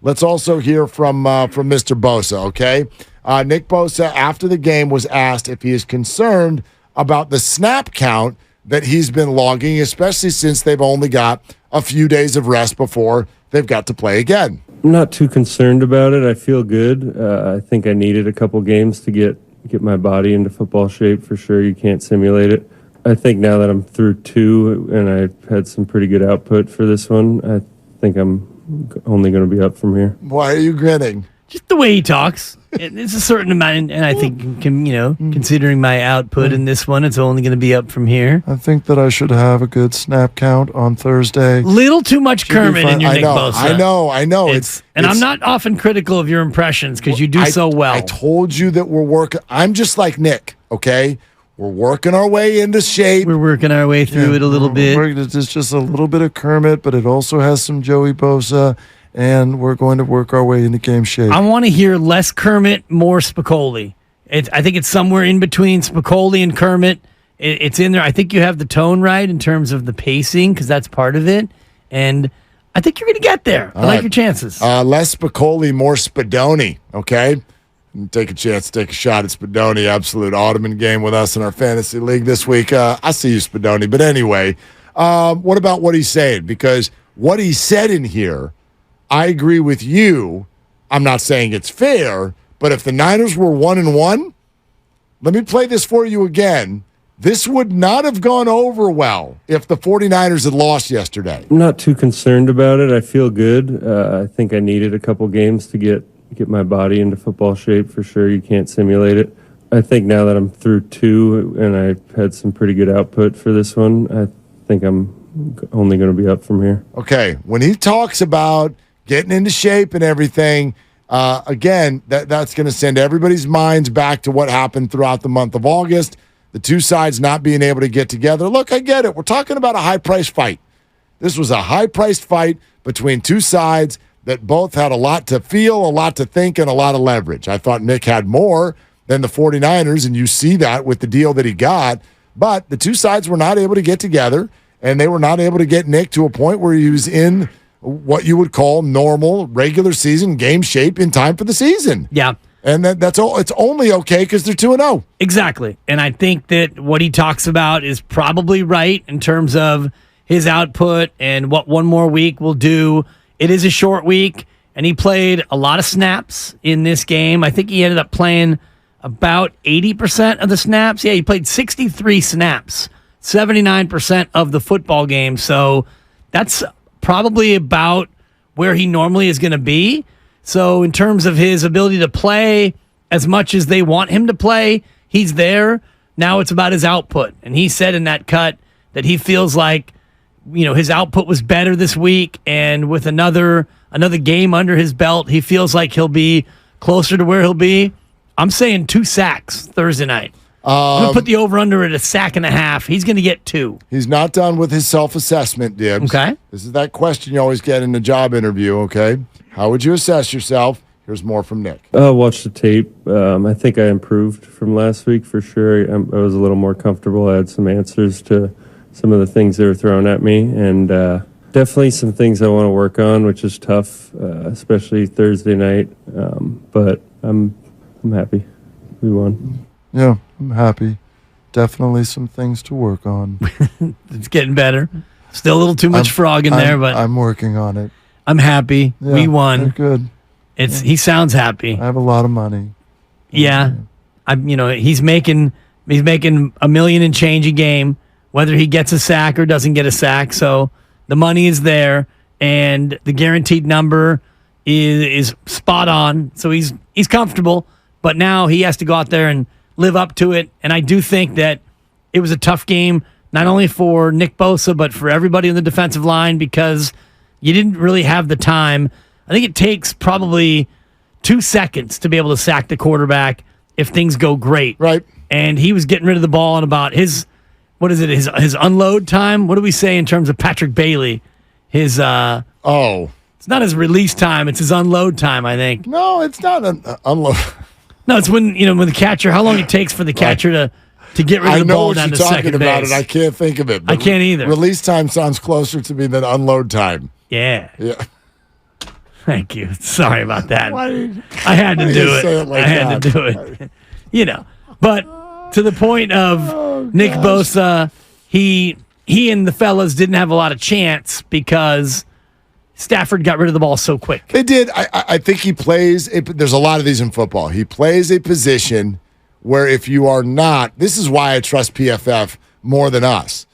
Let's also hear from Mr. Bosa, okay? Nick Bosa, after the game, was asked if he is concerned about the snap count that he's been logging, especially since they've only got a few days of rest before they've got to play again. I'm not too concerned about it. I feel good. I think I needed a couple games to get my body into football shape for sure. You can't simulate it. I think now that I'm through 2 and I've had some pretty good output for this one, I think I'm only going to be up from here. Why are you grinning? Just the way he talks. It's a certain amount, and I think, considering my output in this one, it's only going to be up from here. I think that I should have a good snap count on Thursday. Little too much Kermit in your Nick Bosa. I know. I'm not often critical of your impressions because you do so well. I told you that we're working. I'm just like Nick, okay? We're working our way into shape. We're working our way through it a little bit. It's just a little bit of Kermit, but it also has some Joey Bosa. And we're going to work our way into game shape. I want to hear less Kermit, more Spicoli. I think it's somewhere in between Spicoli and Kermit. It's in there. I think you have the tone right in terms of the pacing because that's part of it. And I think you're going to get there. I like your chances. Less Spicoli, more Spadoni, okay? Take a chance, take a shot at Spadoni. Absolute Ottoman game with us in our fantasy league this week. I see you, Spadoni. But anyway, what about what he's saying? Because what he said in here, I agree with you. I'm not saying it's fair, but if the Niners were 1-1, let me play this for you again. This would not have gone over well if the 49ers had lost yesterday. I'm not too concerned about it. I feel good. I think I needed a couple games to get my body into football shape for sure. You can't simulate it. I think now that I'm through 2 and I've had some pretty good output for this one, I think I'm only going to be up from here. Okay, when he talks about getting into shape and everything, again, that's going to send everybody's minds back to what happened throughout the month of August, the two sides not being able to get together. Look, I get it. We're talking about a high-priced fight. This was a high-priced fight between two sides that both had a lot to feel, a lot to think, and a lot of leverage. I thought Nick had more than the 49ers, and you see that with the deal that he got. But the two sides were not able to get together, and they were not able to get Nick to a point where he was in what you would call normal regular season game shape in time for the season. Yeah. And that's all. It's only okay because they're 2-0. Exactly. And I think that what he talks about is probably right in terms of his output and what one more week will do. It is a short week, and he played a lot of snaps in this game. I think he ended up playing about 80% of the snaps. Yeah, he played 63 snaps, 79% of the football game. So that's probably about where he normally is going to be. So in terms of his ability to play as much as they want him to play, he's there. Now it's about his output. And he said in that cut that he feels like, his output was better this week, and with another game under his belt, he feels like he'll be closer to where he'll be. I'm saying 2 sacks Thursday night. I'm going to put the over-under at 1.5 sacks. He's going to get 2. He's not done with his self-assessment, Dibs. Okay. This is that question you always get in a job interview, okay? How would you assess yourself? Here's more from Nick. Watch the tape. I think I improved from last week for sure. I was a little more comfortable. I had some answers to some of the things they were throwing at me, and definitely some things I want to work on, which is tough, especially Thursday night. But I'm happy we won. Yeah, I'm happy. Definitely some things to work on. It's getting better. Still a little too much frog in there, but I'm working on it. I'm happy. Yeah, we won. Good. He sounds happy. I have a lot of money. Yeah. He's making $1 million and change a game, whether he gets a sack or doesn't get a sack. So the money is there, and the guaranteed number is spot on. So he's comfortable, but now he has to go out there and live up to it. And I do think that it was a tough game, not only for Nick Bosa, but for everybody on the defensive line, because you didn't really have the time. I think it takes probably 2 seconds to be able to sack the quarterback if things go great. Right. And he was getting rid of the ball in about his unload time. What do we say in terms of Patrick Bailey? It's not his release time, it's his unload time, I think. No, it's not an unload. No, it's when the catcher, how long it takes for the catcher to get rid of the ball down to second base. I know what you're talking about, and I can't think of it. I can't either. Release time sounds closer to me than unload time. Yeah. Yeah. Thank you. Sorry about that. Why I had to why do you it. say it like I had that? to do it. But to the point of Nick Bosa, he and the fellas didn't have a lot of chance because Stafford got rid of the ball so quick. They did. I think he plays. There's a lot of these in football. He plays a position where if you are not, this is why I trust PFF more than us.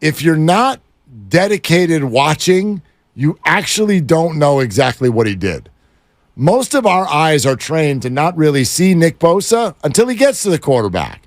If you're not dedicated watching, you actually don't know exactly what he did. Most of our eyes are trained to not really see Nick Bosa until he gets to the quarterback.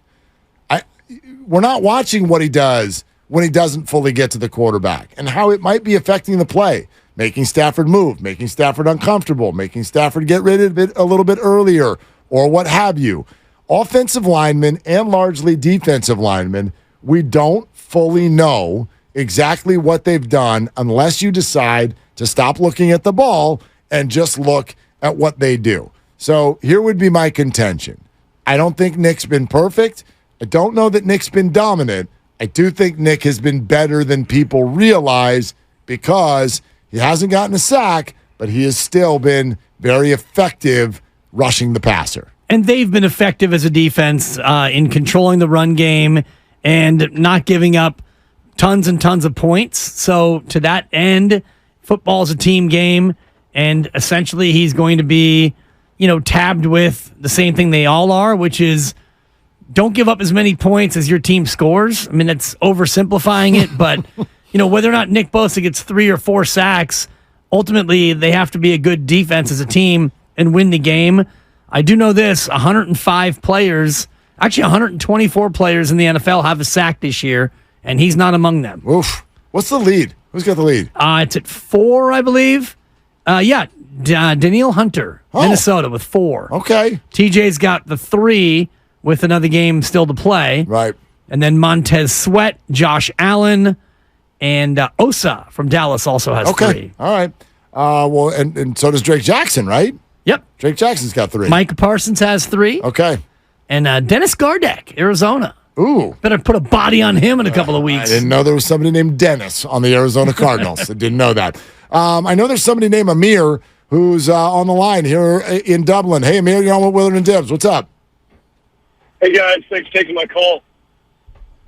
We're not watching what he does when he doesn't fully get to the quarterback and how it might be affecting the play, making Stafford move, making Stafford uncomfortable, making Stafford get rid of it a little bit earlier, or what have you. Offensive linemen and largely defensive linemen, we don't fully know exactly what they've done unless you decide to stop looking at the ball and just look at what they do. So here would be my contention. I don't think Nick's been perfect. I don't know that Nick's been dominant. I do think Nick has been better than people realize because he hasn't gotten a sack, but he has still been very effective rushing the passer. And they've been effective as a defense in controlling the run game and not giving up tons and tons of points. So to that end, football is a team game, and essentially he's going to be, tabbed with the same thing they all are, which is don't give up as many points as your team scores. I mean, it's oversimplifying it, but whether or not Nick Bosa gets 3 or 4 sacks, ultimately they have to be a good defense as a team and win the game. I do know this, 105 players, actually 124 players in the NFL have a sack this year, and he's not among them. Oof. What's the lead? Who's got the lead? It's at 4, I believe. Daniil Hunter, Minnesota, with 4. Okay. TJ's got the 3 with another game still to play. Right. And then Montez Sweat, Josh Allen, and Osa from Dallas also has 3. All right. Well, and so does Drake Jackson, right? Yep. Drake Jackson's got 3. Micah Parsons has 3. Okay. And Dennis Gardeck, Arizona. Ooh. Better put a body on him in a couple of I weeks. didn't know there was somebody named Dennis on the Arizona Cardinals. I didn't know that. I know there's somebody named Amir who's on the line here in Dublin. Hey, Amir, you're on with Willard and Dibs. What's up? Hey, guys. Thanks for taking my call.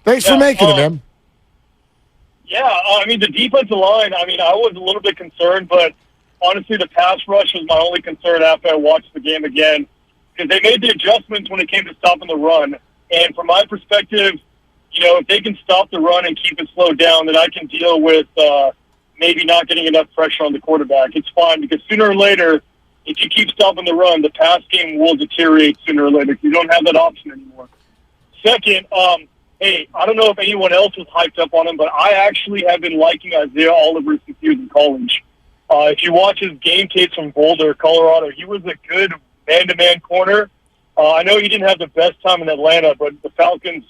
Thanks for making it, man. The defensive line, I was a little bit concerned, but honestly, the pass rush was my only concern after I watched the game again because they made the adjustments when it came to stopping the run. And from my perspective, if they can stop the run and keep it slowed down, then I can deal with maybe not getting enough pressure on the quarterback. It's fine because sooner or later, if you keep stopping the run, the pass game will deteriorate sooner or later. You don't have that option anymore. Second, I don't know if anyone else was hyped up on him, but I actually have been liking Isaiah Oliver since he was in college. If you watch his game tapes from Boulder, Colorado, he was a good man-to-man corner. I know he didn't have the best time in Atlanta, but the Falcons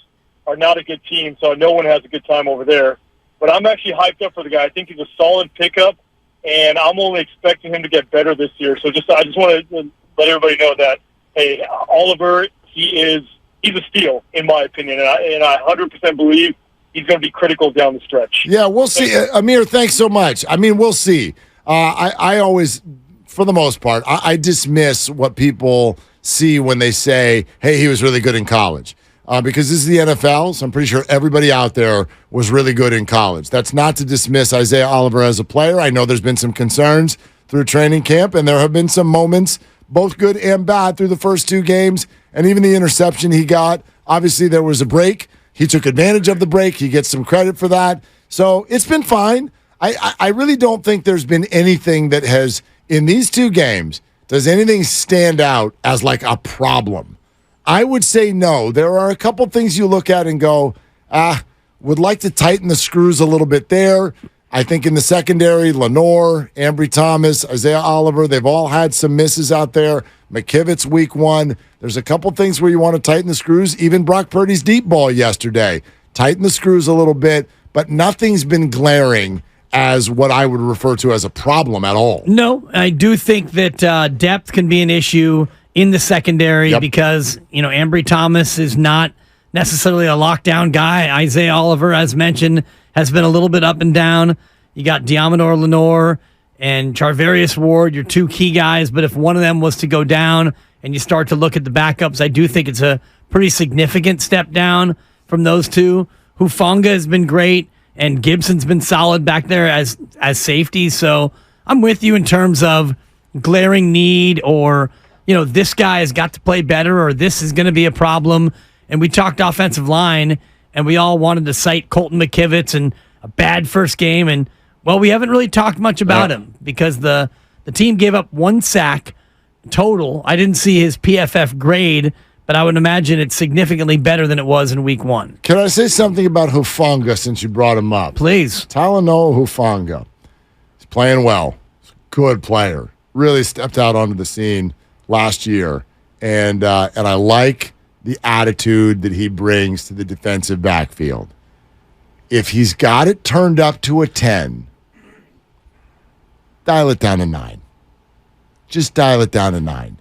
are not a good team, so no one has a good time over there. But I'm actually hyped up for the guy. I think he's a solid pickup, and I'm only expecting him to get better this year. So I just want to let everybody know that, hey, Oliver, he's a steal, in my opinion, and I 100% believe he's going to be critical down the stretch. Yeah, we'll see. Amir, thanks so much. We'll see. I always, for the most part, I dismiss what people see when they say, hey, he was really good in college. Because this is the NFL, so I'm pretty sure everybody out there was really good in college. That's not to dismiss Isaiah Oliver as a player. I know there's been some concerns through training camp, and there have been some moments, both good and bad, through the first 2 games, and even the interception he got. Obviously, there was a break. He took advantage of the break. He gets some credit for that. So it's been fine. I really don't think there's been anything that has, in these 2 games, does anything stand out as like a problem? I would say no. There are a couple things you look at and go, would like to tighten the screws a little bit there. I think in the secondary, Lenore, Ambry Thomas, Isaiah Oliver, they've all had some misses out there. McKivitz week 1. There's a couple things where you want to tighten the screws. Even Brock Purdy's deep ball yesterday. Tighten the screws a little bit, but nothing's been glaring as what I would refer to as a problem at all. No, I do think that depth can be an issue in the secondary because, Ambry Thomas is not necessarily a lockdown guy. Isaiah Oliver, as mentioned, has been a little bit up and down. You got Diamador Lenore and Charvarius Ward, your two key guys. But if one of them was to go down and you start to look at the backups, I do think it's a pretty significant step down from those two. Hufanga has been great, and Gibson's been solid back there as safety. So I'm with you in terms of glaring need, or, this guy has got to play better, or this is going to be a problem. And we talked offensive line, and we all wanted to cite Colton McKivitz and a bad first game. And, well, we haven't really talked much about him because the team gave up 1 sack total. I didn't see his PFF grade, but I would imagine it's significantly better than it was in week 1. Can I say something about Hufanga since you brought him up? Please. Talanoa Hufanga. He's playing well. He's a good player. Really stepped out onto the scene last year. And I like the attitude that he brings to the defensive backfield. If he's got it turned up to a 10, dial it down to 9. Just dial it down to 9.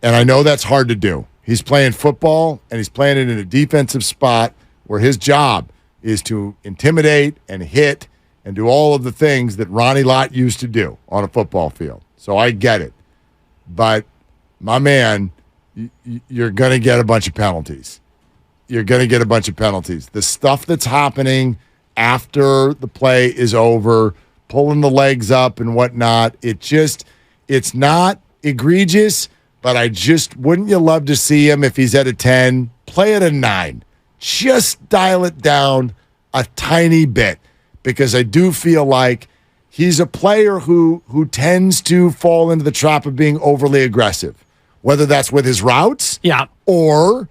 And I know that's hard to do. He's playing football, and he's playing it in a defensive spot where his job is to intimidate and hit and do all of the things that Ronnie Lott used to do on a football field. So I get it. But, my man, you're going to get a bunch of penalties. You're going to get a bunch of penalties. The stuff that's happening after the play is over, pulling the legs up and whatnot, it's not egregious, but wouldn't you love to see him if he's at a 10, play at a 9. Just dial it down a tiny bit, because I do feel like he's a player who tends to fall into the trap of being overly aggressive, whether that's with his routes or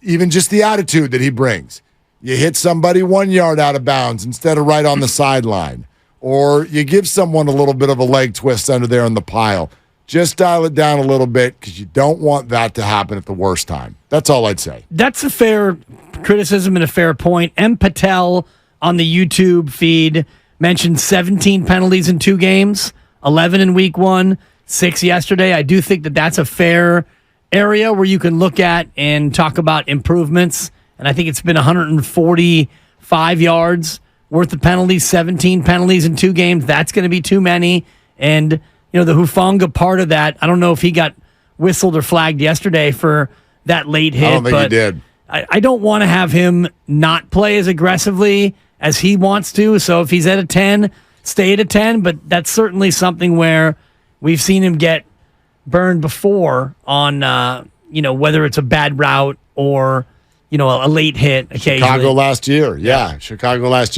even just the attitude that he brings. You hit somebody 1 yard out of bounds instead of right on the sideline, or you give someone a little bit of a leg twist under there in the pile. Just dial it down a little bit, because you don't want that to happen at the worst time. That's all I'd say. That's a fair criticism and a fair point. M. Patel on the YouTube feed mentioned 17 penalties in 2 games, 11 in week 1, 6 yesterday. I do think that that's a fair area where you can look at and talk about improvements. And I think it's been 145 yards worth of penalties, 17 penalties in 2 games. That's going to be too many. And the Hufanga part of that, I don't know if he got whistled or flagged yesterday for that late hit. I don't think he did. I don't want to have him not play as aggressively as he wants to. So if he's at a 10, stay at a 10. But that's certainly something where we've seen him get burned before on, whether it's a bad route or, a late hit occasionally. Chicago last year. Yeah, Chicago last year.